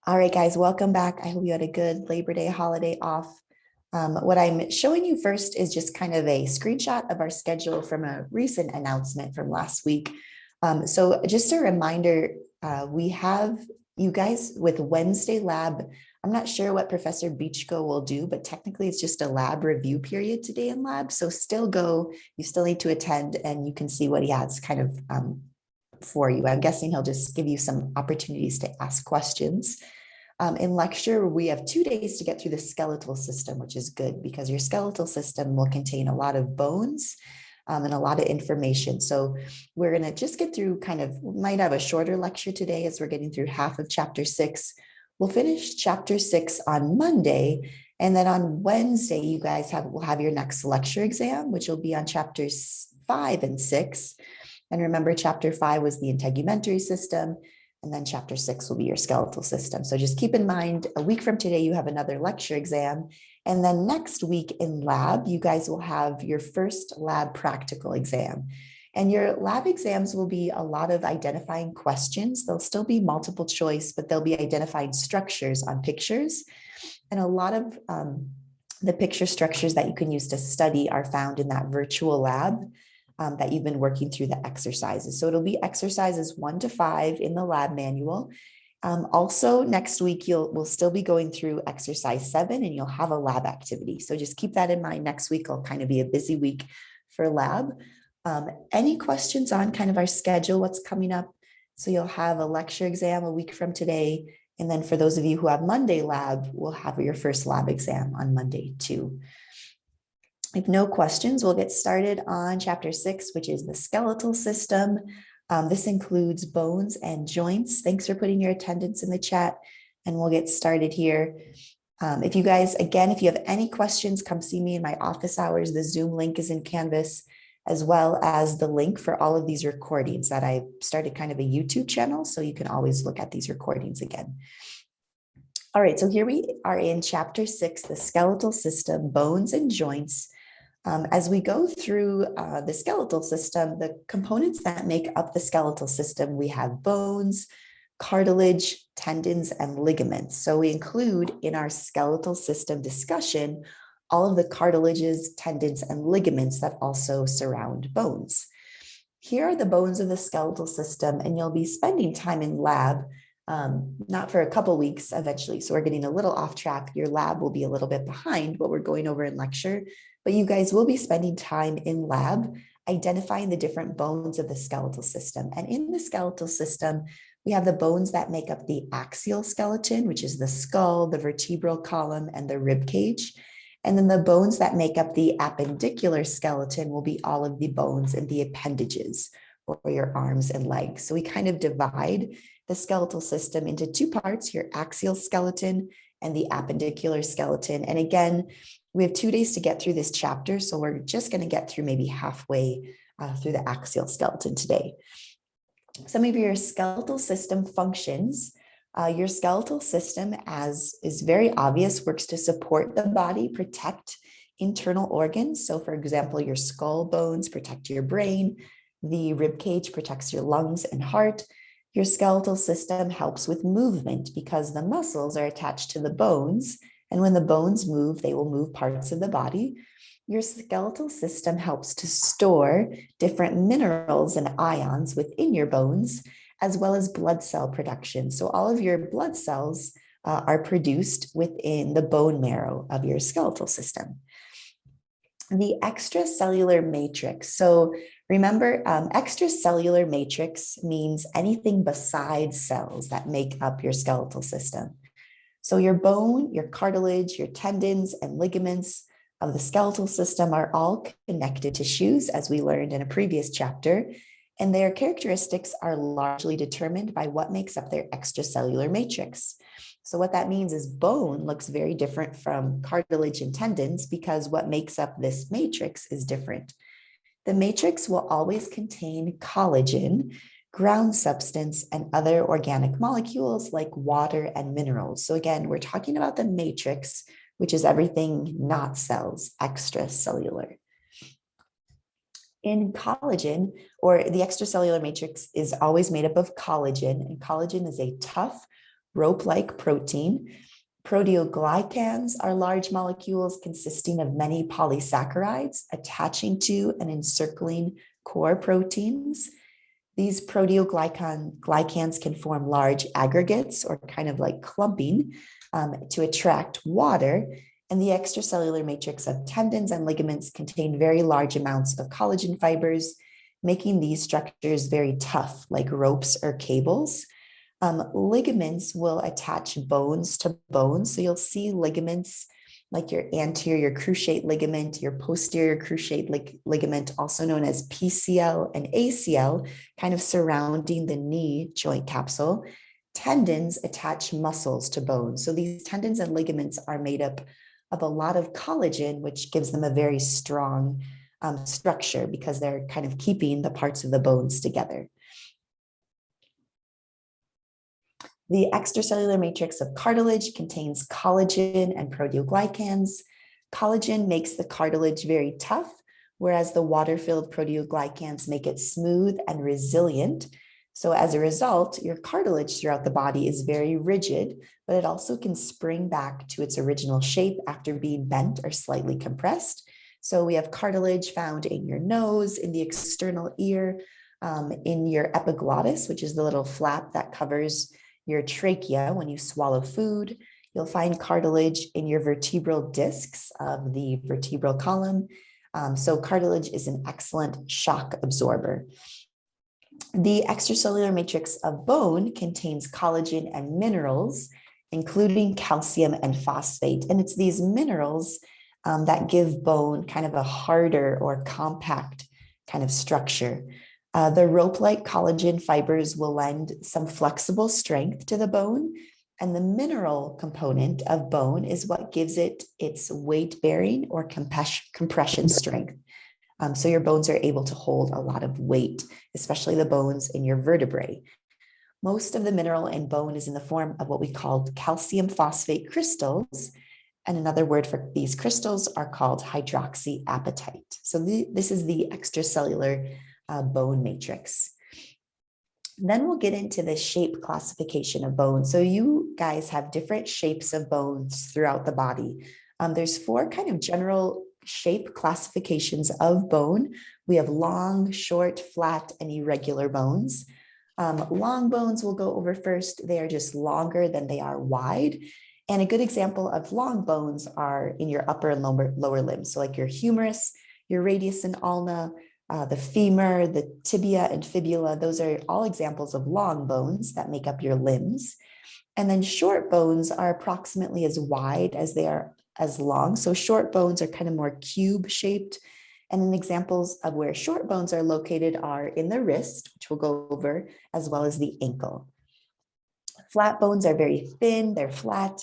All right, guys, welcome back. I hope you had a good Labor Day holiday off. What I'm showing you first is just kind of a screenshot of our schedule from a recent announcement from last week. So just a reminder, we have you guys with Wednesday lab. I'm not sure what Professor Beachko will do, but technically it's just a lab review period today in lab. So still go, you still need to attend and you can see what he has kind of for you. I'm guessing he'll just give you some opportunities to ask questions. In lecture, we have 2 days to get through the skeletal system, which is good because your skeletal system will contain a lot of bones and a lot of information. So we're going to just get through might have a shorter lecture today as we're getting through half of chapter 6. We'll finish chapter 6 on Monday. And then on Wednesday, you guys will have your next lecture exam, which will be on chapters 5 and 6. And remember, chapter 5 was the integumentary system. And then chapter 6 will be your skeletal system. So just keep in mind, a week from today, you have another lecture exam. And then next week in lab, you guys will have your first lab practical exam. And your lab exams will be a lot of identifying questions. They'll still be multiple choice, but they'll be identifying structures on pictures. And a lot of the picture structures that you can use to study are found in that virtual lab that you've been working through the exercises. So it'll be exercises 1 to 5 in the lab manual. Also next week, we'll still be going through exercise 7 and you'll have a lab activity. So just keep that in mind. Next week will kind of be a busy week for lab. Any questions on kind of our schedule, what's coming up? So you'll have a lecture exam a week from today. And then for those of you who have Monday lab, we'll have your first lab exam on Monday too. If no questions, we'll get started on chapter 6, which is the skeletal system. This includes bones and joints. Thanks for putting your attendance in the chat, and we'll get started here. If you guys, again, if you have any questions, come see me in my office hours. The Zoom link is in Canvas, as well as the link for all of these recordings that I started kind of a YouTube channel, so you can always look at these recordings again. All right, so here we are in chapter 6, the skeletal system, bones and joints. As we go through the skeletal system, the components that make up the skeletal system, we have bones, cartilage, tendons, and ligaments. So we include in our skeletal system discussion all of the cartilages, tendons, and ligaments that also surround bones. Here are the bones of the skeletal system, and you'll be spending time in lab, not for a couple weeks eventually. So we're getting a little off track. Your lab will be a little bit behind what we're going over in lecture, but you guys will be spending time in lab identifying the different bones of the skeletal system. And in the skeletal system, we have the bones that make up the axial skeleton, which is the skull, the vertebral column, and the rib cage. And then the bones that make up the appendicular skeleton will be all of the bones in the appendages, or your arms and legs. So we kind of divide the skeletal system into 2 parts, your axial skeleton and the appendicular skeleton. And again, we have 2 days to get through this chapter, so we're just going to get through maybe halfway through the axial skeleton today. Some of your skeletal system functions. Your skeletal system, as is very obvious, works to support the body, protect internal organs. So for example, your skull bones protect your brain, the rib cage protects your lungs and heart. Your skeletal system helps with movement because the muscles are attached to the bones. And when the bones move, they will move parts of the body. Your skeletal system helps to store different minerals and ions within your bones, as well as blood cell production. So all of your blood cells are produced within the bone marrow of your skeletal system. The extracellular matrix. So remember, extracellular matrix means anything besides cells that make up your skeletal system. So your bone, your cartilage, your tendons, and ligaments of the skeletal system are all connected tissues, as we learned in a previous chapter, and their characteristics are largely determined by what makes up their extracellular matrix. So what that means is bone looks very different from cartilage and tendons because what makes up this matrix is different. The matrix will always contain collagen, ground substance, and other organic molecules like water and minerals. So again, we're talking about the matrix, which is everything not cells, extracellular. In collagen, or the extracellular matrix is always made up of collagen, and collagen is a tough, rope-like protein. Proteoglycans are large molecules consisting of many polysaccharides attaching to and encircling core proteins. These proteoglycans can form large aggregates or kind of like clumping to attract water. And the extracellular matrix of tendons and ligaments contain very large amounts of collagen fibers, making these structures very tough, like ropes or cables. Ligaments will attach bones to bones. So you'll see ligaments like your anterior cruciate ligament, your posterior cruciate ligament, also known as PCL and ACL, kind of surrounding the knee joint capsule. Tendons attach muscles to bones. So these tendons and ligaments are made up of a lot of collagen, which gives them a very strong structure because they're kind of keeping the parts of the bones together. The extracellular matrix of cartilage contains collagen and proteoglycans. Collagen makes the cartilage very tough, whereas the water-filled proteoglycans make it smooth and resilient. So as a result, your cartilage throughout the body is very rigid, but it also can spring back to its original shape after being bent or slightly compressed. So we have cartilage found in your nose, in the external ear, in your epiglottis, which is the little flap that covers your trachea when you swallow food. You'll find cartilage in your vertebral discs of the vertebral column. So cartilage is an excellent shock absorber. The extracellular matrix of bone contains collagen and minerals, including calcium and phosphate. And it's these minerals that give bone kind of a harder or compact kind of structure. The rope-like collagen fibers will lend some flexible strength to the bone, and the mineral component of bone is what gives it its weight-bearing or compression strength. So your bones are able to hold a lot of weight, especially the bones in your vertebrae. Most of the mineral in bone is in the form of what we call calcium phosphate crystals, and another word for these crystals are called hydroxyapatite. So this is the extracellular bone matrix. Then we'll get into the shape classification of bone. So you guys have different shapes of bones throughout the body. There's 4 kind of general shape classifications of bone. We have long, short, flat, and irregular bones. Long bones we'll go over first. They are just longer than they are wide. And a good example of long bones are in your upper and lower limbs. So like your humerus, your radius and ulna, the femur, the tibia and fibula, those are all examples of long bones that make up your limbs. And then short bones are approximately as wide as they are as long. So short bones are kind of more cube shaped. And then examples of where short bones are located are in the wrist, which we'll go over, as well as the ankle. Flat bones are very thin, they're flat.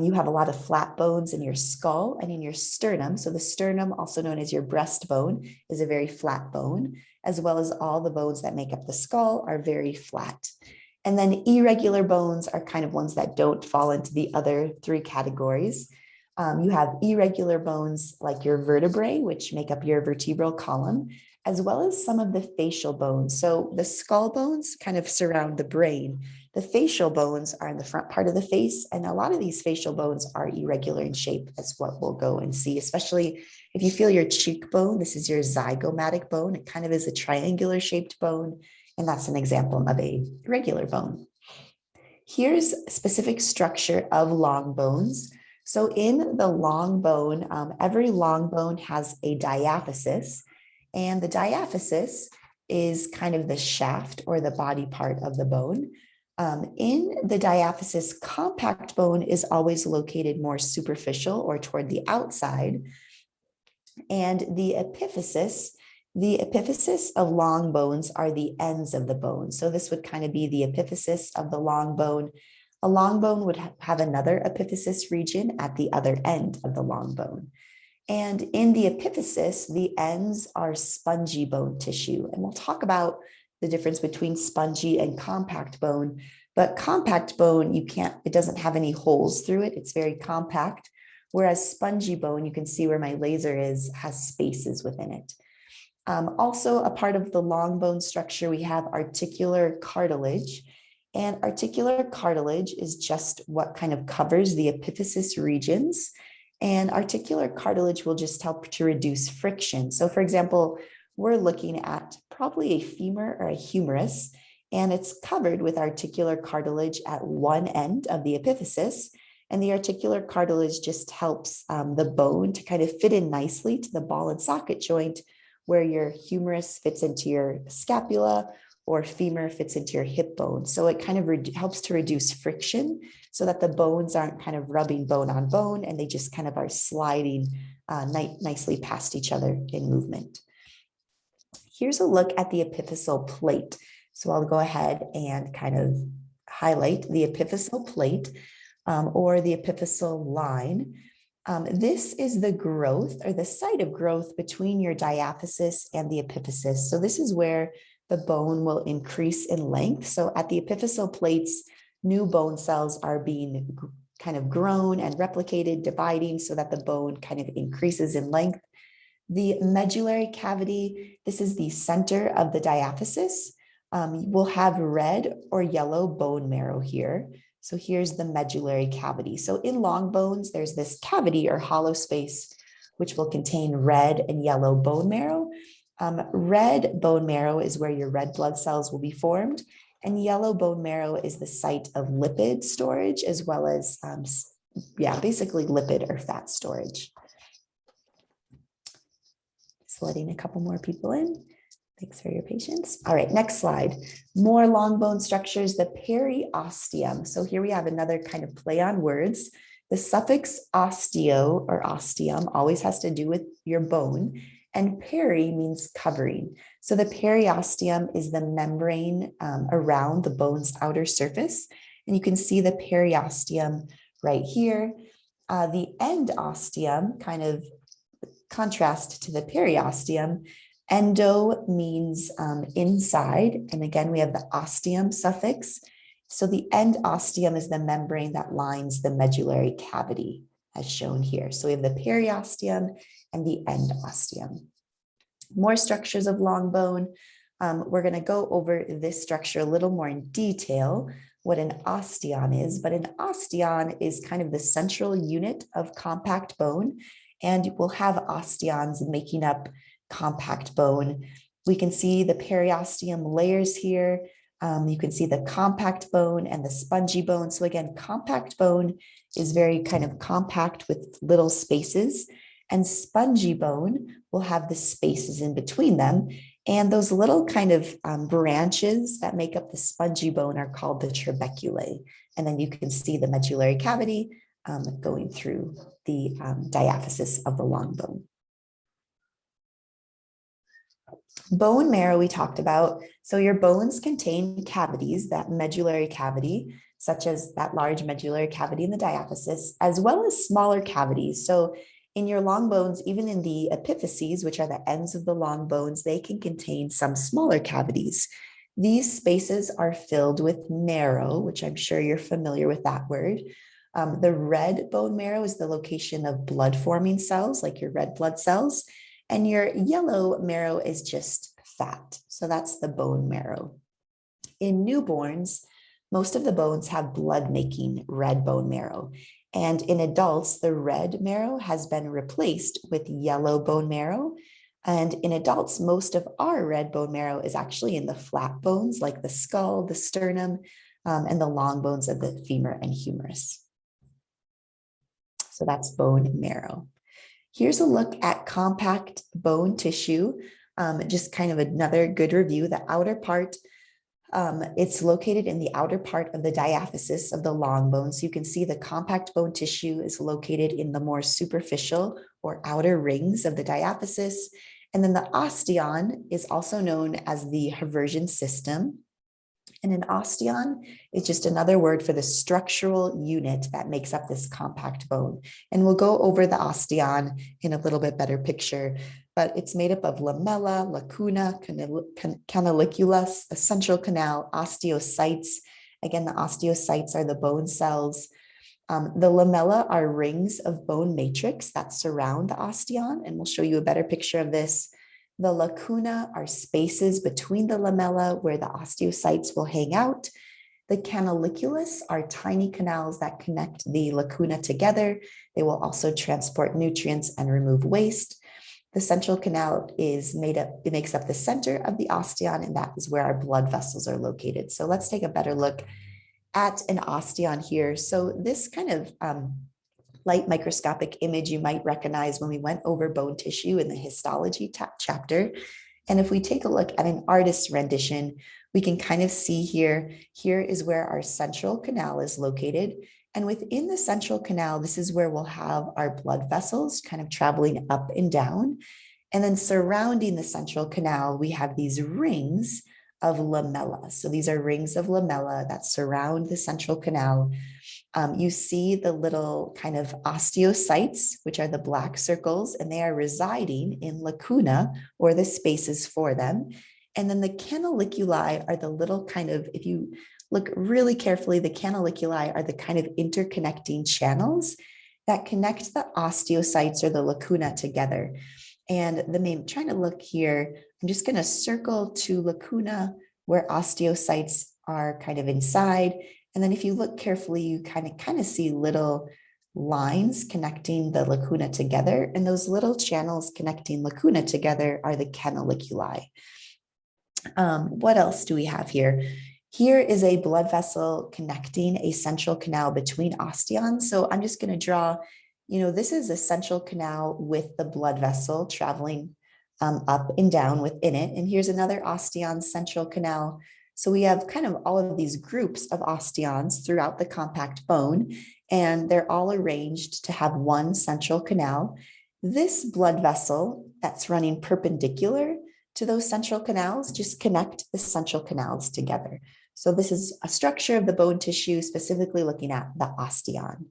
You have a lot of flat bones in your skull and in your sternum. So the sternum, also known as your breastbone, is a very flat bone, as well as all the bones that make up the skull are very flat. And then irregular bones are kind of ones that don't fall into the other 3 categories. You have irregular bones like your vertebrae, which make up your vertebral column, as well as some of the facial bones. So the skull bones kind of surround the brain. The facial bones are in the front part of the face, and a lot of these facial bones are irregular in shape, as what we'll go and see, especially if you feel your cheekbone. This is your zygomatic bone. It kind of is a triangular shaped bone, and that's an example of a regular bone. Here's specific structure of long bones. So in the long bone, every long bone has a diaphysis, and the diaphysis is kind of the shaft or the body part of the bone. In the diaphysis, compact bone is always located more superficial or toward the outside. And the epiphysis of long bones are the ends of the bone. So this would kind of be the epiphysis of the long bone. A long bone would have another epiphysis region at the other end of the long bone. And in the epiphysis, the ends are spongy bone tissue. And we'll talk about the difference between spongy and compact bone. But compact bone, it doesn't have any holes through it. It's very compact. Whereas spongy bone, you can see where my laser is, has spaces within it. Also, a part of the long bone structure, we have articular cartilage. And articular cartilage is just what kind of covers the epiphysis regions. And articular cartilage will just help to reduce friction. So for example, we're looking at probably a femur or a humerus, and it's covered with articular cartilage at one end of the epiphysis. And the articular cartilage just helps the bone to kind of fit in nicely to the ball and socket joint, where your humerus fits into your scapula or femur fits into your hip bone. So it kind of helps to reduce friction so that the bones aren't kind of rubbing bone on bone, and they just kind of are sliding nicely past each other in movement. Here's a look at the epiphyseal plate. So I'll go ahead and kind of highlight the epiphyseal plate or the epiphyseal line. This is the growth or the site of growth between your diaphysis and the epiphysis. So this is where the bone will increase in length. So at the epiphyseal plates, new bone cells are being kind of grown and replicated, dividing so that the bone kind of increases in length. The medullary cavity, this is the center of the diaphysis. We'll have red or yellow bone marrow here. So here's the medullary cavity. So in long bones, there's this cavity or hollow space, which will contain red and yellow bone marrow. Red bone marrow is where your red blood cells will be formed, and yellow bone marrow is the site of lipid storage, as well as, basically lipid or fat storage. Just letting a couple more people in. Thanks for your patience. All right, next slide. More long bone structures, the periosteum. So here we have another kind of play on words. The suffix osteo or osteum always has to do with your bone, and peri means covering. So the periosteum is the membrane around the bone's outer surface. And you can see the periosteum right here. The endosteum, kind of contrast to the periosteum. Endo means inside. And again, we have the osteum suffix. So the endosteum is the membrane that lines the medullary cavity, as shown here. So we have the periosteum and the endosteum. More structures of long bone. We're going to go over this structure a little more in detail, what an osteon is, but an osteon is kind of the central unit of compact bone, and we'll have osteons making up compact bone. We can see the periosteum layers here. You can see the compact bone and the spongy bone. So again, compact bone is very kind of compact with little spaces, and spongy bone will have the spaces in between them. And those little kind of branches that make up the spongy bone are called the trabeculae. And then you can see the medullary cavity going through the diaphysis of the long bone. Bone marrow we talked about. So your bones contain cavities, that medullary cavity, such as that large medullary cavity in the diaphysis, as well as smaller cavities. So in your long bones, even in the epiphyses, which are the ends of the long bones, they can contain some smaller cavities. These spaces are filled with marrow, which I'm sure you're familiar with that word. The red bone marrow is the location of blood-forming cells, like your red blood cells. And your yellow marrow is just fat. So that's the bone marrow. In newborns, most of the bones have blood-making red bone marrow. And in adults, the red marrow has been replaced with yellow bone marrow. And in adults, most of our red bone marrow is actually in the flat bones, like the skull, the sternum, and the long bones of the femur and humerus. So that's bone marrow. Here's a look at compact bone tissue, just kind of another good review. The outer part, it's located in the outer part of the diaphysis of the long bone. So you can see the compact bone tissue is located in the more superficial or outer rings of the diaphysis. And then the osteon is also known as the Haversian system. And an osteon is just another word for the structural unit that makes up this compact bone. And we'll go over the osteon in a little bit better picture, but it's made up of lamella, lacuna, canaliculus, a central canal, osteocytes. Again, the osteocytes are the bone cells. The lamella are rings of bone matrix that surround the osteon, and we'll show you a better picture of this. The lacuna are spaces between the lamella where the osteocytes will hang out. The canaliculus are tiny canals that connect the lacuna together. They will also transport nutrients and remove waste. The central canal it makes up the center of the osteon, and that is where our blood vessels are located. So let's take a better look at an osteon here. So this kind of light microscopic image you might recognize when we went over bone tissue in the histology chapter. And if we take a look at an artist's rendition, we can kind of see here is where our central canal is located. And within the central canal, this is where we'll have our blood vessels kind of traveling up and down. And then surrounding the central canal, we have these rings of lamella. So these are rings of lamella that surround the central canal. You see the little kind of osteocytes, which are the black circles, and they are residing in lacuna, or the spaces for them. And then the canaliculi are the little kind of, if you look really carefully, the canaliculi are the kind of interconnecting channels that connect the osteocytes or the lacuna together. And trying to look here, I'm just going to circle to lacuna where osteocytes are kind of inside. And then if you look carefully, you kind of see little lines connecting the lacuna together. And those little channels connecting lacuna together are the canaliculi. What else do we have here? Here is a blood vessel connecting a central canal between osteons. So I'm just going to draw, this is a central canal with the blood vessel traveling up and down within it. And here's another osteon central canal. So we have kind of all of these groups of osteons throughout the compact bone, and they're all arranged to have one central canal. This blood vessel that's running perpendicular to those central canals just connect the central canals together. So this is a structure of the bone tissue, specifically looking at the osteon.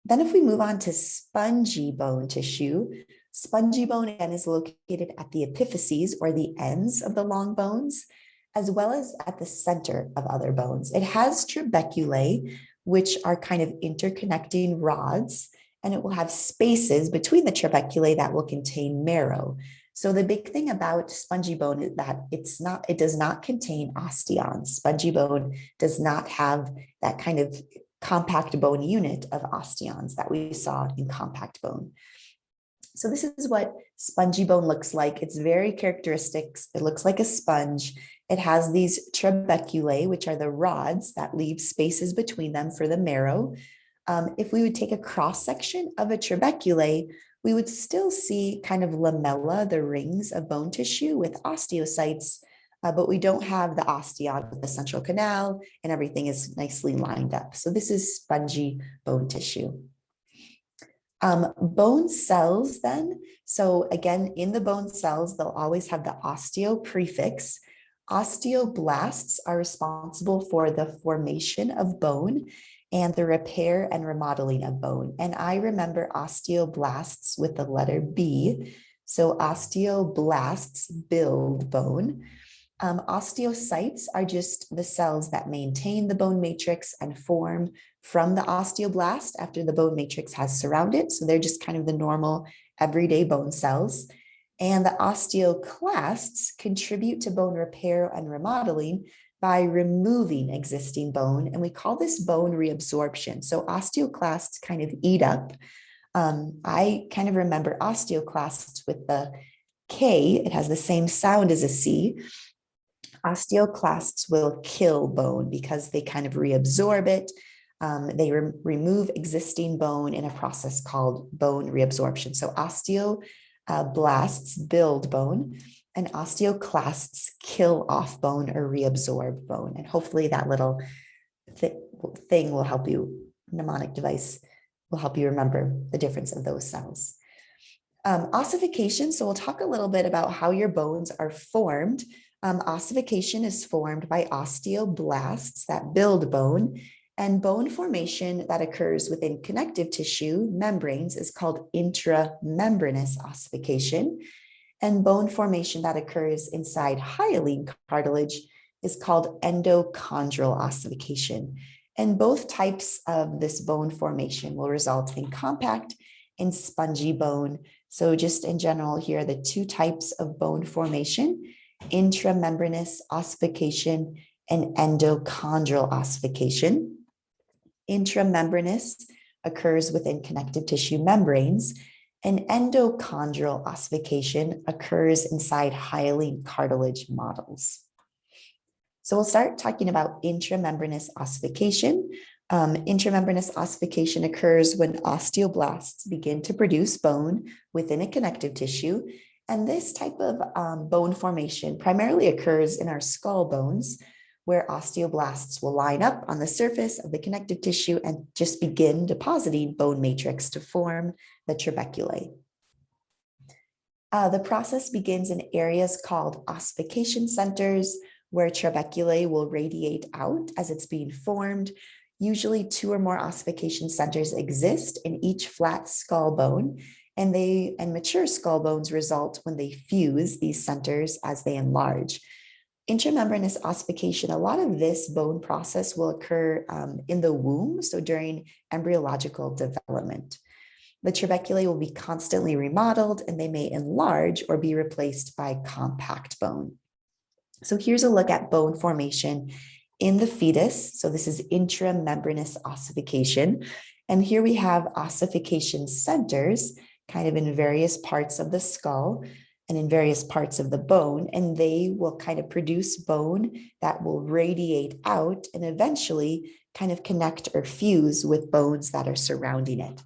Then if we move on to spongy bone tissue, spongy bone again is located at the epiphyses, or the ends of the long bones, as well as at the center of other bones. It has trabeculae, which are kind of interconnecting rods, and it will have spaces between the trabeculae that will contain marrow. So the big thing about spongy bone is that it does not contain osteons. Spongy bone does not have that kind of compact bone unit of osteons that we saw in compact bone. So this is what spongy bone looks like. It's very characteristic. It looks like a sponge. It has these trabeculae, which are the rods that leave spaces between them for the marrow. If we would take a cross section of a trabeculae, we would still see kind of lamella, the rings of bone tissue with osteocytes, but we don't have the osteon with the central canal, and everything is nicely lined up. So this is spongy bone tissue. Bone cells then, so again, in the bone cells, they'll always have the osteo prefix. Osteoblasts are responsible for the formation of bone and the repair and remodeling of bone. And I remember osteoblasts with the letter B. So osteoblasts build bone. Osteocytes are just the cells that maintain the bone matrix and form from the osteoblast after the bone matrix has surrounded. So they're just kind of the normal everyday bone cells. And the osteoclasts contribute to bone repair and remodeling by removing existing bone. And we call this bone reabsorption. So osteoclasts kind of eat up. I kind of remember osteoclasts with the K. It has the same sound as a C. Osteoclasts will kill bone because they kind of reabsorb it. They remove existing bone in a process called bone reabsorption. So osteoblasts build bone, and osteoclasts kill off bone or reabsorb bone. And hopefully that little thing will help you, mnemonic device will help you remember the difference of those cells. Ossification. So we'll talk a little bit about how your bones are formed. Ossification is formed by osteoblasts that build bone, and bone formation that occurs within connective tissue membranes is called intramembranous ossification, and bone formation that occurs inside hyaline cartilage is called endochondral ossification. And both types of this bone formation will result in compact and spongy bone. So just in general, here are the two types of bone formation: intramembranous ossification and endochondral ossification. Intramembranous occurs within connective tissue membranes, and endochondral ossification occurs inside hyaline cartilage models. So we'll start talking about intramembranous ossification. Intramembranous ossification occurs when osteoblasts begin to produce bone within a connective tissue. And this type of bone formation primarily occurs in our skull bones, where osteoblasts will line up on the surface of the connective tissue and just begin depositing bone matrix to form the trabeculae. The process begins in areas called ossification centers, where trabeculae will radiate out as it's being formed. Usually 2 or more ossification centers exist in each flat skull bone, and mature skull bones result when they fuse these centers as they enlarge. Intramembranous ossification, a lot of this bone process will occur in the womb, so during embryological development. The trabeculae will be constantly remodeled, and they may enlarge or be replaced by compact bone. So here's a look at bone formation in the fetus. So this is intramembranous ossification. And here we have ossification centers kind of in various parts of the skull and in various parts of the bone, and they will kind of produce bone that will radiate out and eventually kind of connect or fuse with bones that are surrounding it.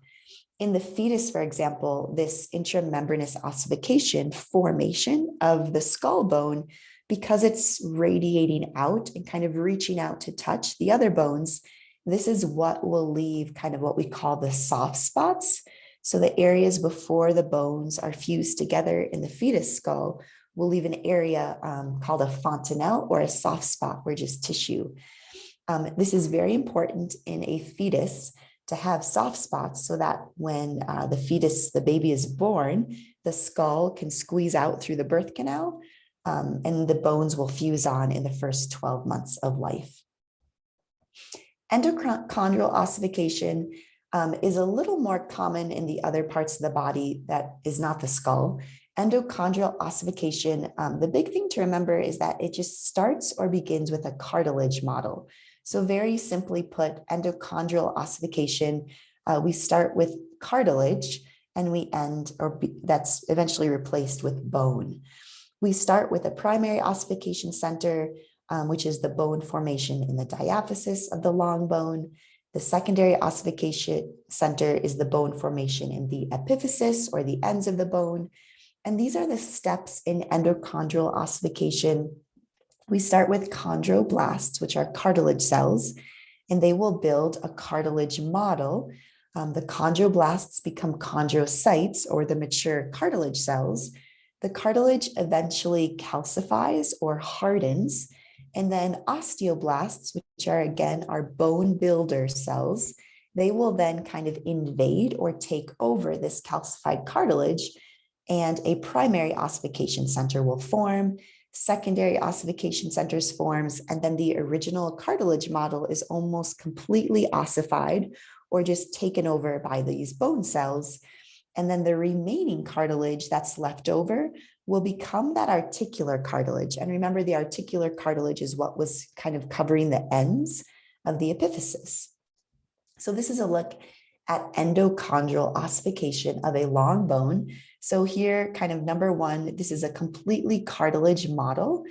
In the fetus, for example, this intramembranous ossification formation of the skull bone, because it's radiating out and kind of reaching out to touch the other bones, this is what will leave kind of what we call the soft spots. So the areas before the bones are fused together in the fetus skull will leave an area called a fontanelle or a soft spot or just tissue. This is very important in a fetus to have soft spots so that when the baby is born, the skull can squeeze out through the birth canal and the bones will fuse on in the first 12 months of life. Endochondral ossification is a little more common in the other parts of the body that is not the skull. Endochondral ossification, the big thing to remember is that it just starts or begins with a cartilage model. So very simply put, endochondral ossification, we start with cartilage and we end, that's eventually replaced with bone. We start with a primary ossification center, which is the bone formation in the diaphysis of the long bone. The secondary ossification center is the bone formation in the epiphysis or the ends of the bone. And these are the steps in endochondral ossification. We start with chondroblasts, which are cartilage cells, and they will build a cartilage model. The chondroblasts become chondrocytes or the mature cartilage cells. The cartilage eventually calcifies or hardens. And then osteoblasts, which are again our bone builder cells, they will then kind of invade or take over this calcified cartilage, and a primary ossification center will form. Secondary ossification centers forms, and then the original cartilage model is almost completely ossified or just taken over by these bone cells. And then the remaining cartilage that's left over will become that articular cartilage. And remember, the articular cartilage is what was kind of covering the ends of the epiphysis. So this is a look at endochondral ossification of a long bone. So here, kind of number one, this is a completely cartilage model.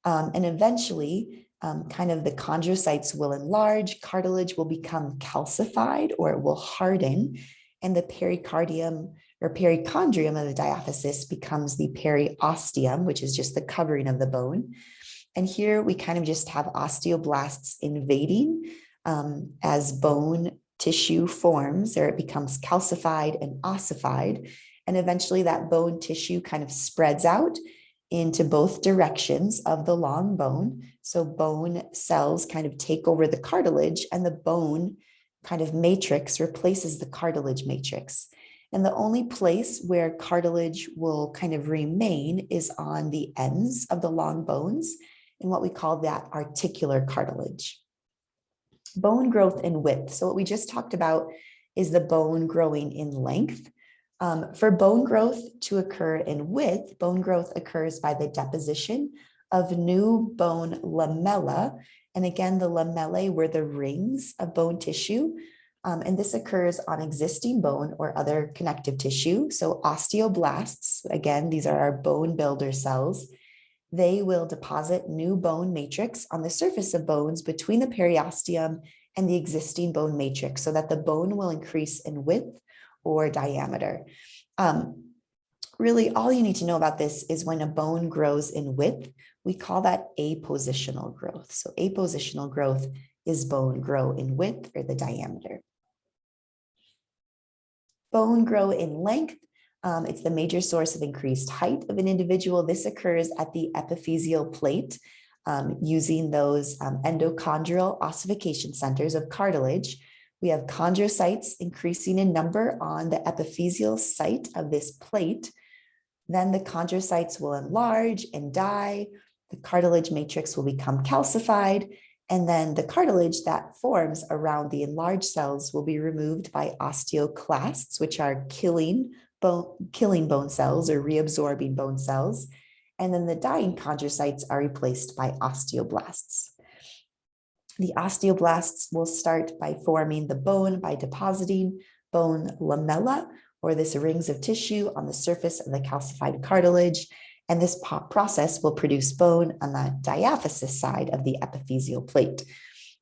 And eventually, kind of the chondrocytes will enlarge, cartilage will become calcified or it will harden, and the pericardium or perichondrium of the diaphysis becomes the periosteum, which is just the covering of the bone. And here we kind of just have osteoblasts invading as bone tissue forms, or it becomes calcified and ossified. And eventually that bone tissue kind of spreads out into both directions of the long bone. So bone cells kind of take over the cartilage, and the bone kind of matrix replaces the cartilage matrix. And the only place where cartilage will kind of remain is on the ends of the long bones in what we call that articular cartilage. Bone growth and width. So what we just talked about is the bone growing in length. For bone growth to occur in width, bone growth occurs by the deposition of new bone lamella And again, the lamellae were the rings of bone tissue. And this occurs on existing bone or other connective tissue. So osteoblasts, again, these are our bone builder cells. They will deposit new bone matrix on the surface of bones between the periosteum and the existing bone matrix so that the bone will increase in width or diameter. Really, all you need to know about this is when a bone grows in width, we call that apositional growth. So apositional growth is bone grow in width or the diameter. Bone grow in length. It's the major source of increased height of an individual. This occurs at the epiphyseal plate using those endochondral ossification centers of cartilage. We have chondrocytes increasing in number on the epiphyseal site of this plate. Then the chondrocytes will enlarge and die. The cartilage matrix will become calcified. And then the cartilage that forms around the enlarged cells will be removed by osteoclasts, which are killing bone cells or reabsorbing bone cells. And then the dying chondrocytes are replaced by osteoblasts. The osteoblasts will start by forming the bone by depositing bone lamella, or this rings of tissue on the surface of the calcified cartilage. And this process will produce bone on the diaphysis side of the epiphyseal plate.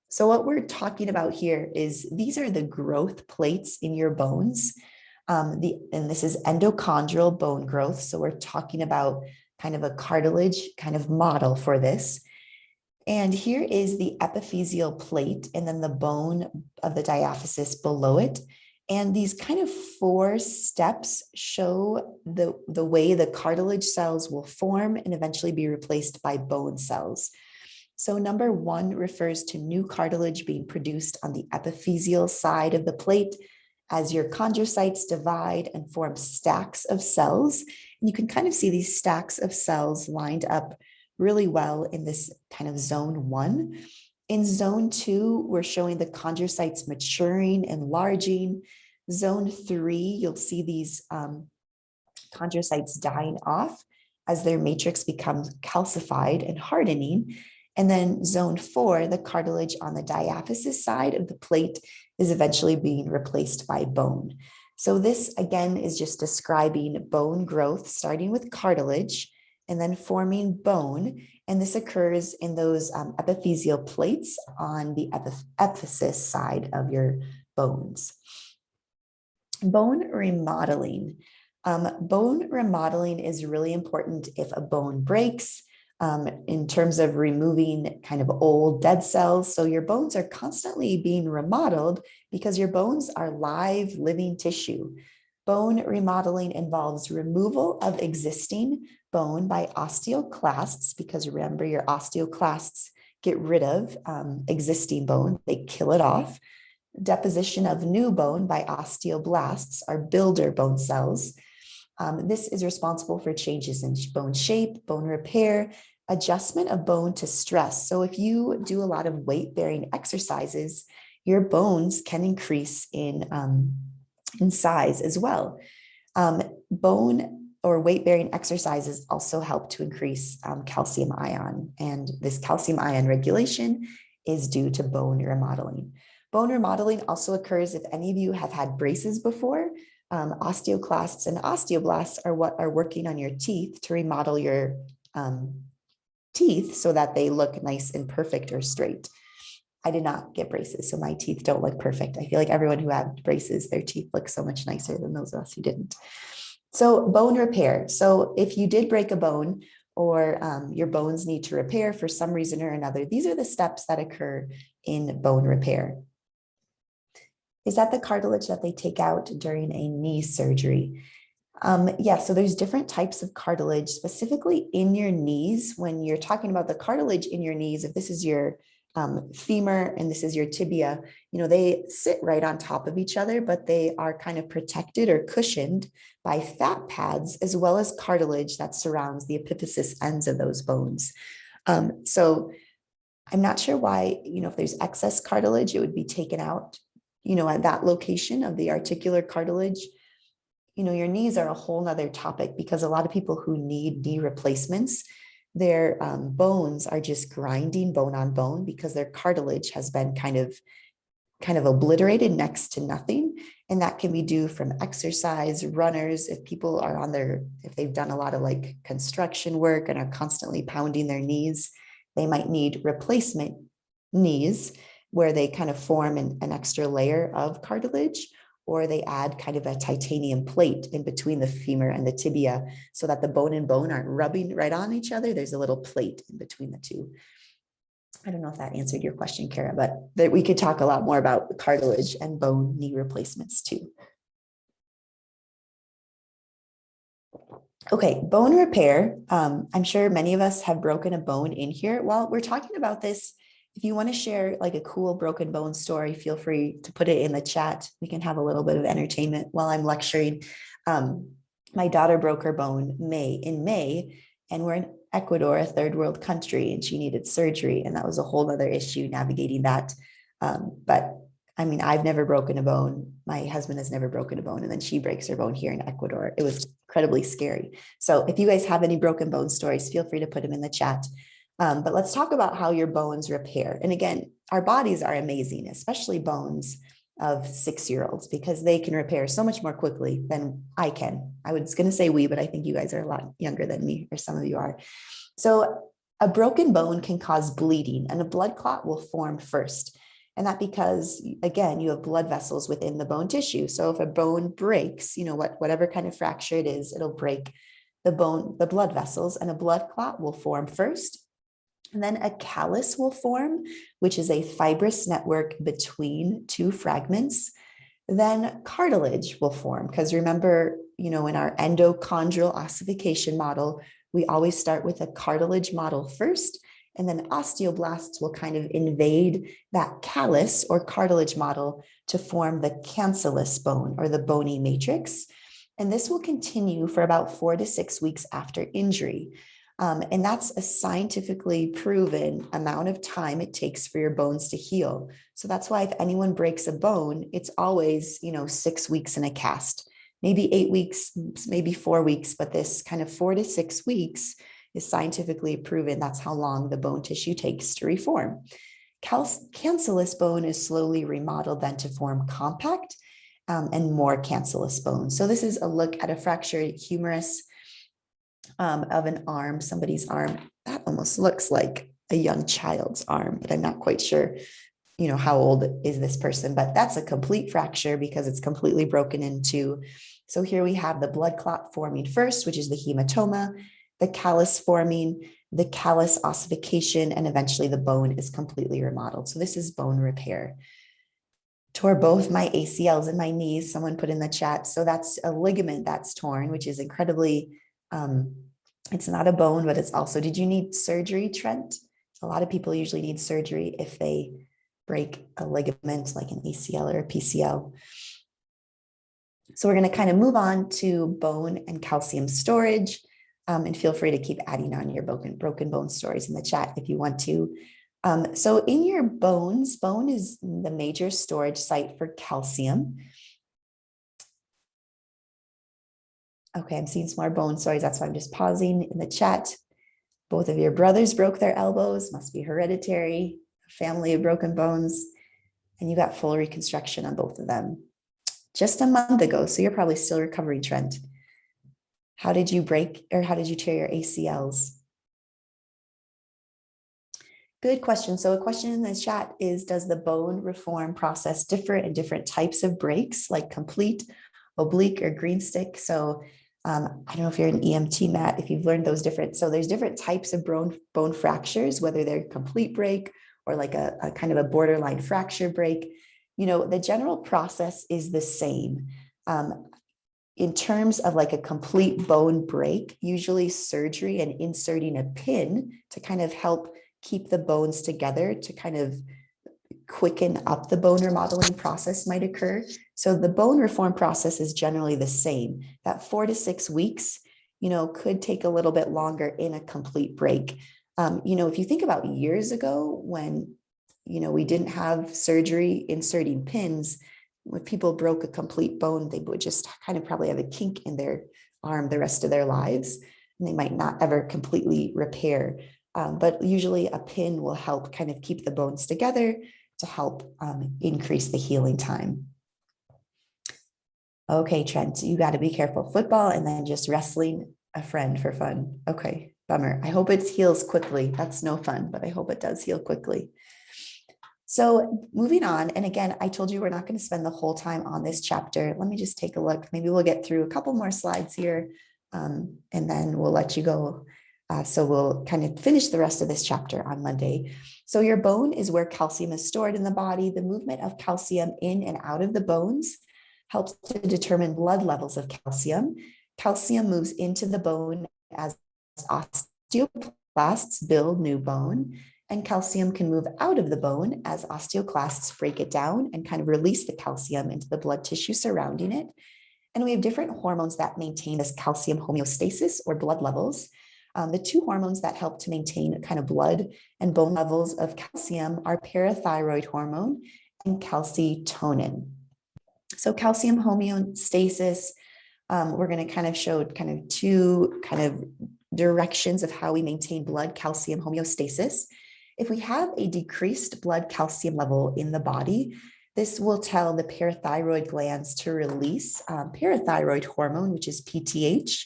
So what we're talking about here is these are the growth plates in your bones. And this is endochondral bone growth. So we're talking about kind of a cartilage kind of model for this. And here is the epiphyseal plate and then the bone of the diaphysis below it. And these kind of 4 steps show the way the cartilage cells will form and eventually be replaced by bone cells. So number 1 refers to new cartilage being produced on the epiphyseal side of the plate as your chondrocytes divide and form stacks of cells. And you can kind of see these stacks of cells lined up really well in this kind of zone 1. In zone 2, we're showing the chondrocytes maturing, enlarging. Zone 3, you'll see these chondrocytes dying off as their matrix becomes calcified and hardening. And then zone 4, the cartilage on the diaphysis side of the plate is eventually being replaced by bone. So this again is just describing bone growth, starting with cartilage and then forming bone. And this occurs in those epiphyseal plates on the epiphysis side of your bones. Bone remodeling. Bone remodeling is really important if a bone breaks in terms of removing kind of old dead cells. So your bones are constantly being remodeled because your bones are live, living tissue. Bone remodeling involves removal of existing bone by osteoclasts, because remember, your osteoclasts get rid of existing bone, they kill it off. Deposition of new bone by osteoblasts are builder bone cells. This is responsible for changes in bone shape, bone repair, adjustment of bone to stress. So if you do a lot of weight-bearing exercises, your bones can increase in size as well. Bone or weight-bearing exercises also help to increase calcium ion, and this calcium ion regulation is due to bone remodeling. Bone remodeling also occurs if any of you have had braces before. Osteoclasts and osteoblasts are what are working on your teeth to remodel your teeth so that they look nice and perfect or straight. I did not get braces, so my teeth don't look perfect. I feel like everyone who had braces, their teeth look so much nicer than those of us who didn't. So bone repair. So if you did break a bone or your bones need to repair for some reason or another, these are the steps that occur in bone repair. Is that the cartilage that they take out during a knee surgery? Yeah, so there's different types of cartilage specifically in your knees. When you're talking about the cartilage in your knees, if this is your femur and this is your tibia, they sit right on top of each other, but they are kind of protected or cushioned by fat pads as well as cartilage that surrounds the epiphysis ends of those bones. So I'm not sure why, if there's excess cartilage, it would be taken out, at that location of the articular cartilage. Your knees are a whole nother topic because a lot of people who need knee replacements, their bones are just grinding bone on bone because their cartilage has been kind of obliterated next to nothing. And that can be due from exercise, runners, if people are on if they've done a lot of like construction work and are constantly pounding their knees, they might need replacement knees where they kind of form an extra layer of cartilage, or they add kind of a titanium plate in between the femur and the tibia so that the bone and bone aren't rubbing right on each other. There's a little plate in between the two. I don't know if that answered your question, Kara, but we could talk a lot more about cartilage and bone knee replacements too. Okay, bone repair. I'm sure many of us have broken a bone in here. While we're talking about this, if you want to share like a cool broken bone story, feel free to put it in the chat. We can have a little bit of entertainment while I'm lecturing. My daughter broke her bone in May, and we're in Ecuador, a third world country, and she needed surgery. And that was a whole other issue navigating that. But I mean, I've never broken a bone. My husband has never broken a bone. And then she breaks her bone here in Ecuador. It was incredibly scary. So if you guys have any broken bone stories, feel free to put them in the chat. But let's talk about how your bones repair. And again, our bodies are amazing, especially bones of 6-year-olds, because they can repair so much more quickly than I can. I was going to say we, but I think you guys are a lot younger than me, or some of you are. So a broken bone can cause bleeding, and a blood clot will form first. And that because, again, you have blood vessels within the bone tissue. So if a bone breaks, whatever kind of fracture it is, it'll break the blood vessels, and a blood clot will form first. And then a callus will form, which is a fibrous network between two fragments. Then cartilage will form, because remember, in our endochondral ossification model, we always start with a cartilage model first, and then osteoblasts will kind of invade that callus or cartilage model to form the cancellous bone, or the bony matrix. And this will continue for about 4 to 6 weeks after injury. And that's a scientifically proven amount of time it takes for your bones to heal. So that's why if anyone breaks a bone, it's always, 6 weeks in a cast, maybe 8 weeks, maybe 4 weeks, but this kind of 4 to 6 weeks is scientifically proven. That's how long the bone tissue takes to reform. Cancellous bone is slowly remodeled then to form compact and more cancellous bone. So this is a look at a fractured humerus of an arm, somebody's arm. That almost looks like a young child's arm, but I'm not quite sure, how old is this person, but that's a complete fracture because it's completely broken into. So here we have the blood clot forming first, which is the hematoma, the callus forming, the callus ossification, and eventually the bone is completely remodeled. So this is bone repair. Tore both my ACLs and my knees, someone put in the chat. So that's a ligament that's torn, which is incredibly, it's not a bone, but it's also, did you need surgery, Trent? A lot of people usually need surgery if they break a ligament like an ACL or a PCL. So we're going to kind of move on to bone and calcium storage, and feel free to keep adding on your broken bone stories in the chat if you want to. So in your bones, bone is the major storage site for calcium. Okay, I'm seeing some more bone stories. That's why I'm just pausing in the chat. Both of your brothers broke their elbows, must be hereditary, family of broken bones, and you got full reconstruction on both of them just a month ago. So you're probably still recovering, Trent. How did you break, or how did you tear your ACLs? Good question. So a question in the chat is, does the bone reform process differ in different types of breaks, like complete, oblique, or green stick? So I don't know if you're an EMT, Matt, if you've learned those different. So there's different types of bone fractures, whether they're complete break or like a kind of a borderline fracture break. The general process is the same. In terms of like a complete bone break, usually surgery and inserting a pin to kind of help keep the bones together to kind of quicken up the bone remodeling process might occur. So the bone reform process is generally the same. That 4 to 6 weeks, could take a little bit longer in a complete break. If you think about years ago when, we didn't have surgery inserting pins, when people broke a complete bone, they would just kind of probably have a kink in their arm the rest of their lives. and they might not ever completely repair. But usually a pin will help kind of keep the bones together to help increase the healing time. Okay, Trent, you got to be careful. Football and then just wrestling a friend for fun. Okay, bummer. I hope it heals quickly. That's no fun, but I hope it does heal quickly. So moving on, and again, I told you we're not going to spend the whole time on this chapter. Let me just take a look. Maybe we'll get through a couple more slides here, and then we'll let you go. So we'll kind of finish the rest of this chapter on Monday. So your bone is where calcium is stored in the body. The movement of calcium in and out of the bones helps to determine blood levels of calcium. Calcium moves into the bone as osteoclasts build new bone, and calcium can move out of the bone as osteoclasts break it down and kind of release the calcium into the blood tissue surrounding it. And we have different hormones that maintain this calcium homeostasis or blood levels. The two hormones that help to maintain kind of blood and bone levels of calcium are parathyroid hormone and calcitonin. So calcium homeostasis, we're going to kind of show kind of two kind of directions of how we maintain blood calcium homeostasis. If we have a decreased blood calcium level in the body, this will tell the parathyroid glands to release parathyroid hormone, which is PTH.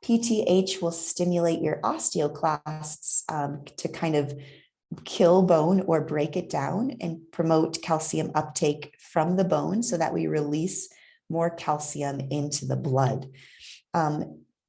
PTH will stimulate your osteoclasts to kind of kill bone or break it down and promote calcium uptake from the bone so that we release more calcium into the blood.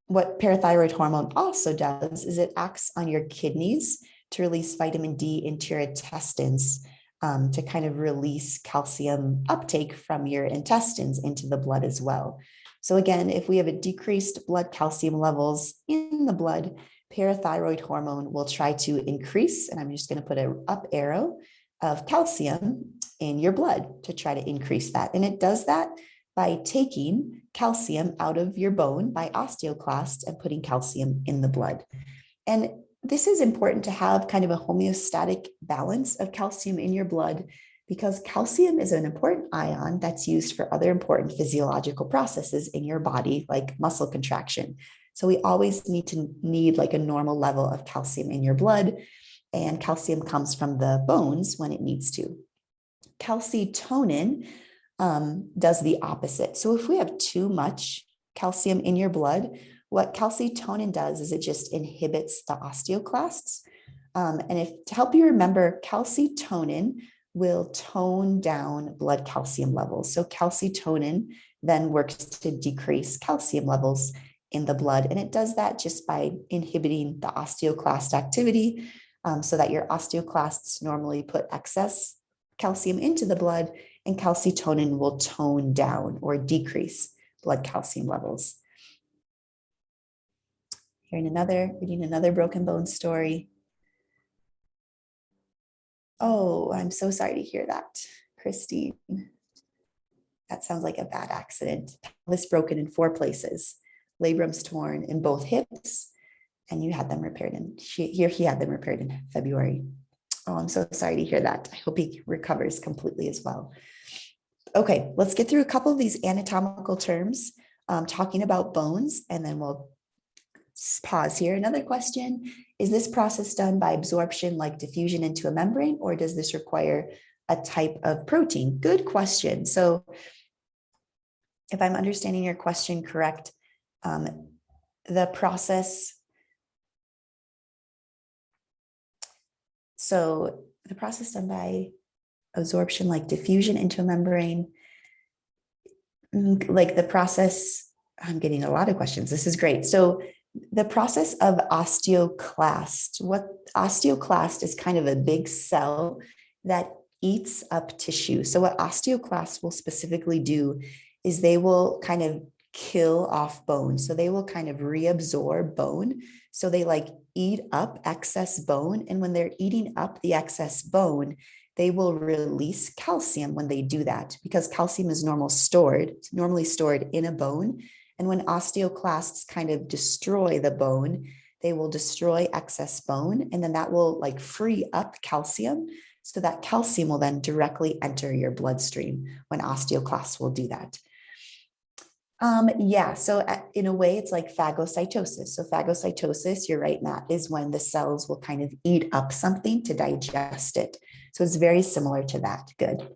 What parathyroid hormone also does is it acts on your kidneys to release vitamin D into your intestines to kind of release calcium uptake from your intestines into the blood as well. So again, if we have a decreased blood calcium levels in the blood, parathyroid hormone will try to increase, and I'm just going to put an up arrow of calcium in your blood to try to increase that. And it does that by taking calcium out of your bone by osteoclasts and putting calcium in the blood. And this is important to have kind of a homeostatic balance of calcium in your blood, because calcium is an important ion that's used for other important physiological processes in your body, like muscle contraction. So we always need like a normal level of calcium in your blood, and calcium comes from the bones when it needs to. Calcitonin does the opposite. So if we have too much calcium in your blood, what calcitonin does is it just inhibits the osteoclasts. And to help you remember, calcitonin will tone down blood calcium levels. So calcitonin then works to decrease calcium levels in the blood. And it does that just by inhibiting the osteoclast activity so that your osteoclasts normally put excess calcium into the blood, and calcitonin will tone down or decrease blood calcium levels. Reading another broken bone story. Oh, I'm so sorry to hear that, Christine. That sounds like a bad accident. Pelvis broken in 4 places, labrums torn in both hips, and you had them repaired he had them repaired in February. Oh, I'm so sorry to hear that. I hope he recovers completely as well. Okay, let's get through a couple of these anatomical terms, talking about bones, and then we'll pause here. Another question, is this process done by absorption like diffusion into a membrane, or does this require a type of protein? Good question. So if I'm understanding your question correct, the process done by absorption like diffusion into a membrane, like the process, I'm getting a lot of questions. This is great. So the process of osteoclast, what osteoclast is kind of a big cell that eats up tissue. So what osteoclasts will specifically do is they will kind of kill off bone. So they will kind of reabsorb bone. So they like eat up excess bone. And when they're eating up the excess bone, they will release calcium when they do that, because calcium is normally stored in a bone. And when osteoclasts kind of destroy the bone, they will destroy excess bone, and then that will like free up calcium. So that calcium will then directly enter your bloodstream when osteoclasts will do that. Yeah, so in a way, it's like phagocytosis. So phagocytosis, you're right, Matt, is when the cells will kind of eat up something to digest it. So it's very similar to that. Good.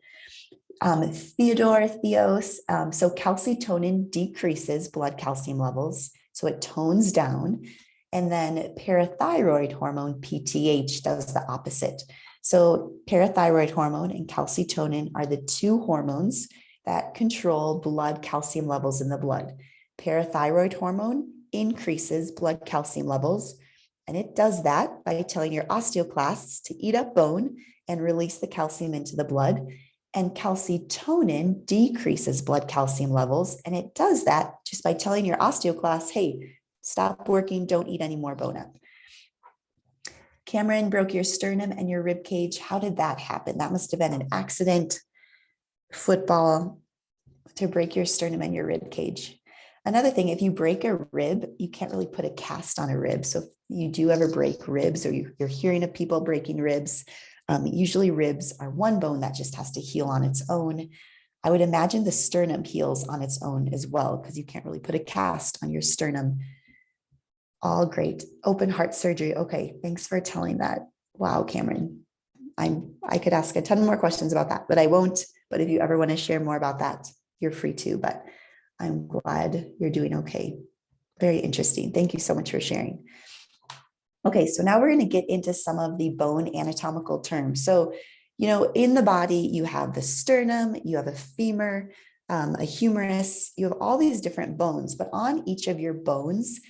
Theos, so calcitonin decreases blood calcium levels, so it tones down. And then parathyroid hormone, PTH, does the opposite. So parathyroid hormone and calcitonin are the two hormones that control blood calcium levels in the blood. Parathyroid hormone increases blood calcium levels, and it does that by telling your osteoclasts to eat up bone and release the calcium into the blood. And calcitonin decreases blood calcium levels, and it does that just by telling your osteoclasts, hey, stop working, don't eat any more bone up. Cameron broke your sternum and your rib cage. How did that happen? That must have been an accident. Football to break your sternum and your rib cage. Another thing, if you break a rib, you can't really put a cast on a rib. So if you do ever break ribs, or you're hearing of people breaking ribs, usually ribs are one bone that just has to heal on its own. I would imagine the sternum heals on its own as well, because you can't really put a cast on your sternum. All great. Open heart surgery. Okay, thanks for telling that. Wow, Cameron. I could ask a ton more questions about that, but I won't. But if you ever want to share more about that, you're free to. But I'm glad you're doing okay. Very interesting. Thank you so much for sharing. Okay, so now we're going to get into some of the bone anatomical terms. So, in the body, you have the sternum, you have a femur, a humerus, you have all these different bones, but on each of your bones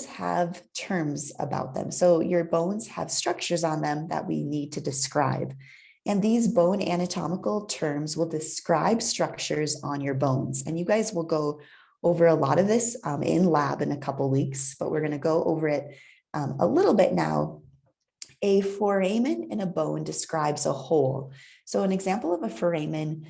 have terms about them. So your bones have structures on them that we need to describe. And these bone anatomical terms will describe structures on your bones. And you guys will go over a lot of this in lab in a couple weeks, but we're going to go over it a little bit now. A foramen in a bone describes a hole. So an example of a foramen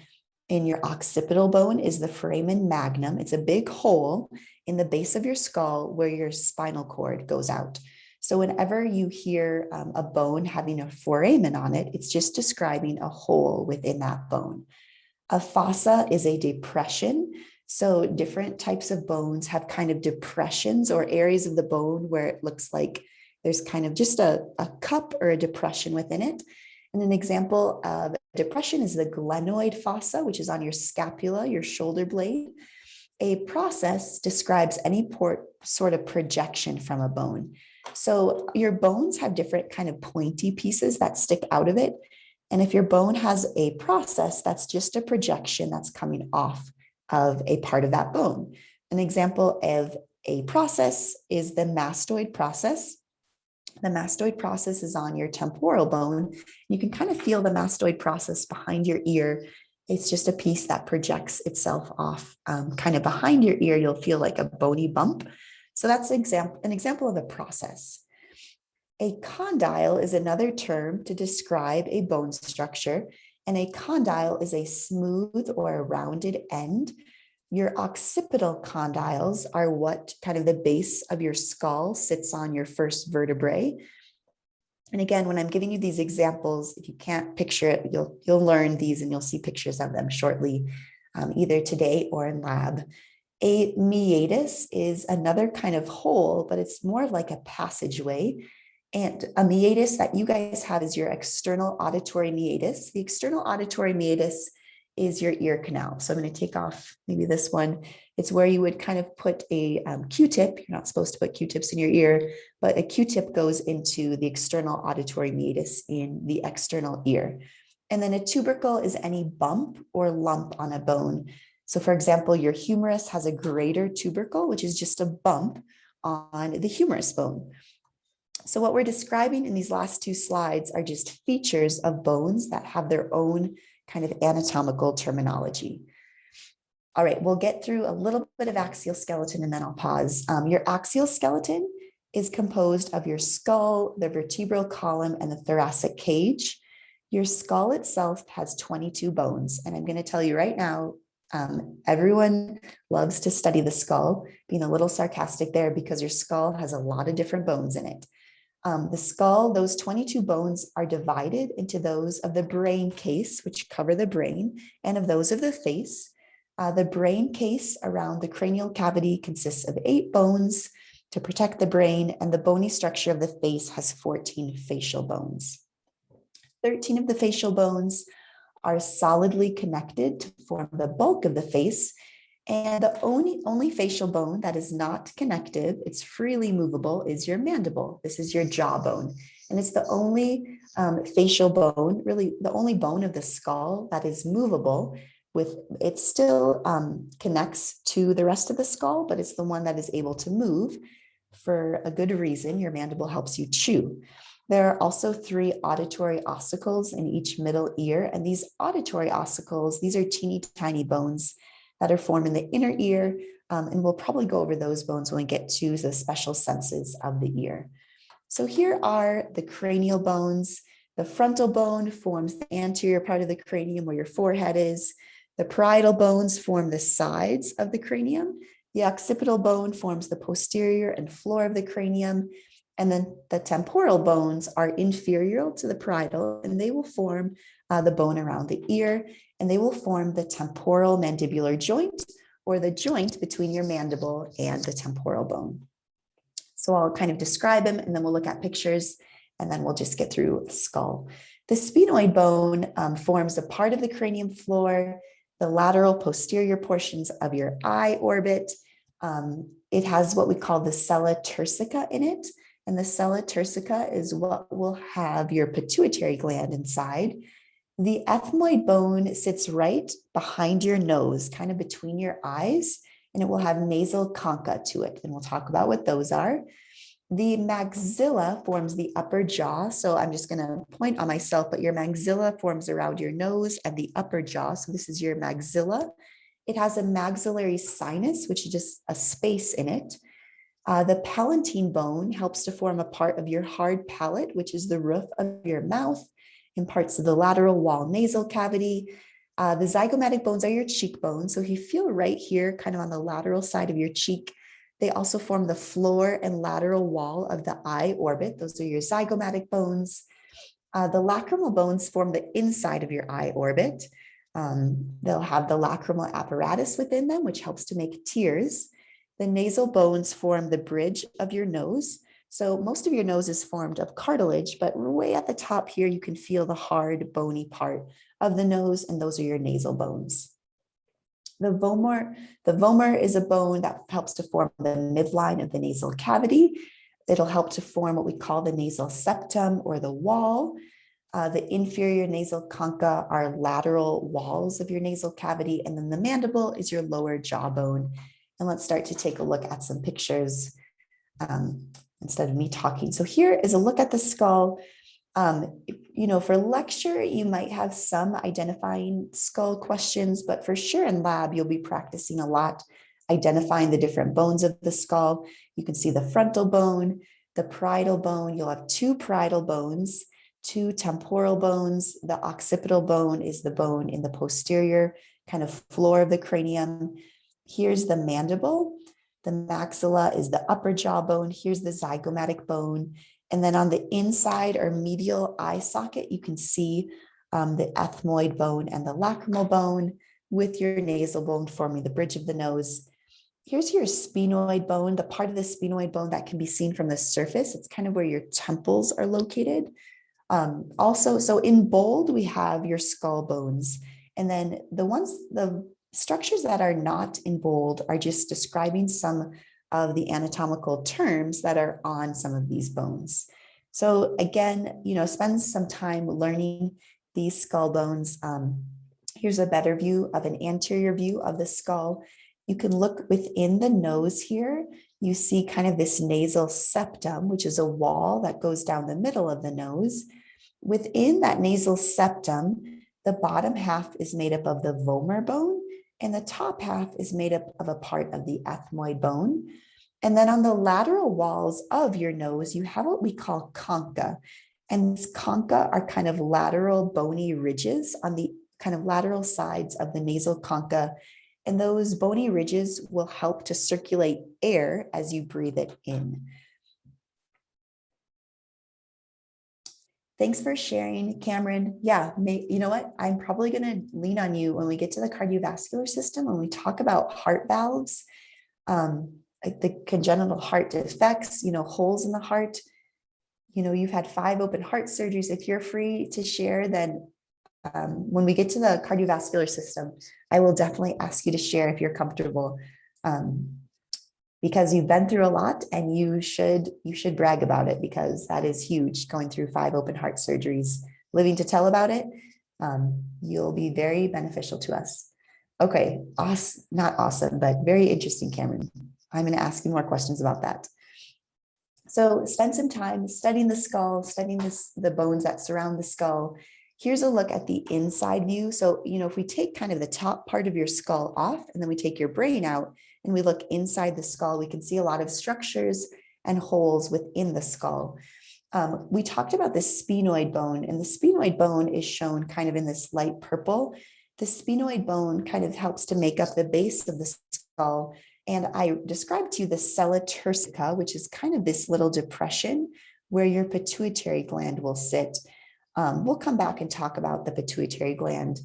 in your occipital bone is the foramen magnum. It's a big hole in the base of your skull where your spinal cord goes out. So whenever you hear a bone having a foramen on it, it's just describing a hole within that bone. A fossa is a depression. So different types of bones have kind of depressions or areas of the bone where it looks like there's kind of just a cup or a depression within it. And an example of depression is the glenoid fossa, which is on your scapula, your shoulder blade. A process describes any sort of projection from a bone. So your bones have different kind of pointy pieces that stick out of it. And if your bone has a process, that's just a projection that's coming off of a part of that bone. An example of a process is the mastoid process. The mastoid process is on your temporal bone. You can kind of feel the mastoid process behind your ear. It's just a piece that projects itself off kind of behind your ear. You'll feel like a bony bump. So that's an example of a process. A condyle is another term to describe a bone structure. And a condyle is a smooth or a rounded end. Your occipital condyles are what kind of the base of your skull sits on your first vertebrae. And again, when I'm giving you these examples, if you can't picture it, you'll learn these and you'll see pictures of them shortly, either today or in lab. A meatus is another kind of hole, but it's more like a passageway. And a meatus that you guys have is your external auditory meatus. The external auditory meatus is your ear canal. So I'm going to take off maybe this one. It's where you would kind of put a Q-tip. You're not supposed to put Q-tips in your ear, but a Q-tip goes into the external auditory meatus in the external ear. And then a tubercle is any bump or lump on a bone. So for example, your humerus has a greater tubercle, which is just a bump on the humerus bone. So what we're describing in these last two slides are just features of bones that have their own kind of anatomical terminology. All right, we'll get through a little bit of axial skeleton and then I'll pause. Your axial skeleton is composed of your skull, the vertebral column, and the thoracic cage. Your skull itself has 22 bones. And I'm going to tell you right now, everyone loves to study the skull, being a little sarcastic there because your skull has a lot of different bones in it. The skull, those 22 bones are divided into those of the brain case, which cover the brain, and of those of the face. The brain case around the cranial cavity consists of 8 bones to protect the brain, and the bony structure of the face has 14 facial bones. 13 of the facial bones are solidly connected to form the bulk of the face, and the only facial bone that is not connective, it's freely movable, is your mandible. This is your jawbone, and it's the only facial bone, really the only bone of the skull that is movable. It still connects to the rest of the skull, but it's the one that is able to move for a good reason. Your mandible helps you chew. There are also 3 auditory ossicles in each middle ear, and these auditory ossicles, these are teeny tiny bones that are formed in the inner ear, and we'll probably go over those bones when we get to the special senses of the ear. So here are the cranial bones. The frontal bone forms the anterior part of the cranium where your forehead is. The parietal bones form the sides of the cranium. The occipital bone forms the posterior and floor of the cranium. And then the temporal bones are inferior to the parietal, and they will form the bone around the ear, and they will form the temporal mandibular joint, or the joint between your mandible and the temporal bone. So I'll kind of describe them, and then we'll look at pictures, and then we'll just get through the skull. The sphenoid bone forms a part of the cranium floor, the lateral posterior portions of your eye orbit. It has what we call the sella turcica in it. And the sella turcica is what will have your pituitary gland inside. The ethmoid bone sits right behind your nose, kind of between your eyes, and it will have nasal concha to it. And we'll talk about what those are. The maxilla forms the upper jaw. So I'm just going to point on myself, but your maxilla forms around your nose and the upper jaw. So this is your maxilla. It has a maxillary sinus, which is just a space in it. The palatine bone helps to form a part of your hard palate, which is the roof of your mouth and parts of the lateral wall nasal cavity. The zygomatic bones are your cheekbones. So if you feel right here, kind of on the lateral side of your cheek, they also form the floor and lateral wall of the eye orbit. Those are your zygomatic bones. The lacrimal bones form the inside of your eye orbit. They'll have the lacrimal apparatus within them, which helps to make tears. The nasal bones form the bridge of your nose. So most of your nose is formed of cartilage, but way at the top here, you can feel the hard, bony part of the nose, and those are your nasal bones. The vomer is a bone that helps to form the midline of the nasal cavity. It'll help to form what we call the nasal septum or the wall. The inferior nasal concha are lateral walls of your nasal cavity, and then the mandible is your lower jawbone. And let's start to take a look at some pictures instead of me talking. So here is a look at the skull. For lecture, you might have some identifying skull questions, but for sure in lab, you'll be practicing a lot identifying the different bones of the skull. You can see the frontal bone, the parietal bone. You'll have 2 parietal bones, 2 temporal bones. The occipital bone is the bone in the posterior kind of floor of the cranium. Here's the mandible. The maxilla is the upper jawbone. Here's the zygomatic bone. And then on the inside or medial eye socket, you can see the ethmoid bone and the lacrimal bone with your nasal bone forming the bridge of the nose. Here's your sphenoid bone, the part of the sphenoid bone that can be seen from the surface. It's kind of where your temples are located. So in bold, we have your skull bones. And then the structures that are not in bold are just describing some of the anatomical terms that are on some of these bones. So again, spend some time learning these skull bones. Here's a better view of an anterior view of the skull. You can look within the nose here. You see kind of this nasal septum, which is a wall that goes down the middle of the nose. Within that nasal septum, the bottom half is made up of the vomer bone, and the top half is made up of a part of the ethmoid bone. And then on the lateral walls of your nose, you have what we call concha. And these concha are kind of lateral bony ridges on the kind of lateral sides of the nasal concha. And those bony ridges will help to circulate air as you breathe it in. Thanks for sharing, Cameron. Yeah, you know what? I'm probably going to lean on you when we get to the cardiovascular system, when we talk about heart valves, like the congenital heart defects, holes in the heart. You've had 5 open heart surgeries. If you're free to share, then when we get to the cardiovascular system, I will definitely ask you to share if you're comfortable, because you've been through a lot, and you should brag about it, because that is huge. Going through 5 open heart surgeries, living to tell about it, you'll be very beneficial to us. Okay, awesome, not awesome, but very interesting, Cameron. I'm going to ask you more questions about that. So spend some time studying the skull, studying the bones that surround the skull. Here's a look at the inside view. So, if we take kind of the top part of your skull off, and then we take your brain out and we look inside the skull, we can see a lot of structures and holes within the skull. We talked about the sphenoid bone, and the sphenoid bone is shown kind of in this light purple. The sphenoid bone kind of helps to make up the base of the skull. And I described to you the sella turcica, which is kind of this little depression where your pituitary gland will sit. We'll come back and talk about the pituitary gland.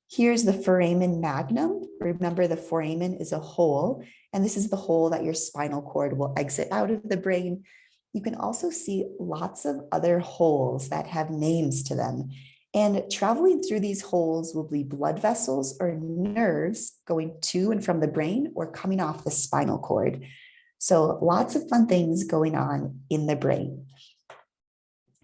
Here's the foramen magnum. Remember, the foramen is a hole, and this is the hole that your spinal cord will exit out of the brain. You can also see lots of other holes that have names to them. And traveling through these holes will be blood vessels or nerves going to and from the brain or coming off the spinal cord. So lots of fun things going on in the brain.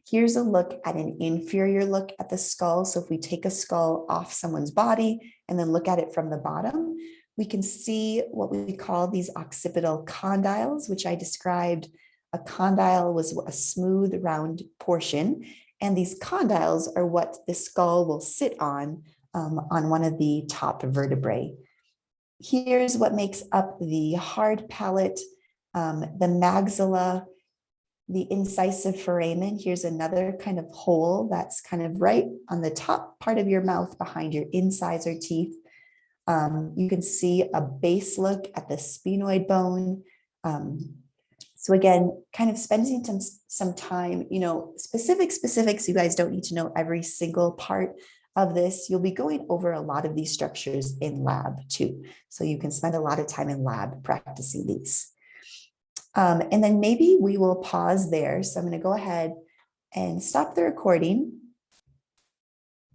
Here's a look at an inferior look at the skull. So if we take a skull off someone's body and then look at it from the bottom, we can see what we call these occipital condyles, which I described. A condyle was a smooth, round portion. And these condyles are what the skull will sit on one of the top vertebrae. Here's what makes up the hard palate, the maxilla, the incisive foramen. Here's another kind of hole that's kind of right on the top part of your mouth behind your incisor teeth. You can see a base look at the sphenoid bone. So again, kind of spending some time, specifics, you guys don't need to know every single part of this. You'll be going over a lot of these structures in lab too. So you can spend a lot of time in lab practicing these. And then maybe we will pause there. So I'm going to go ahead and stop the recording.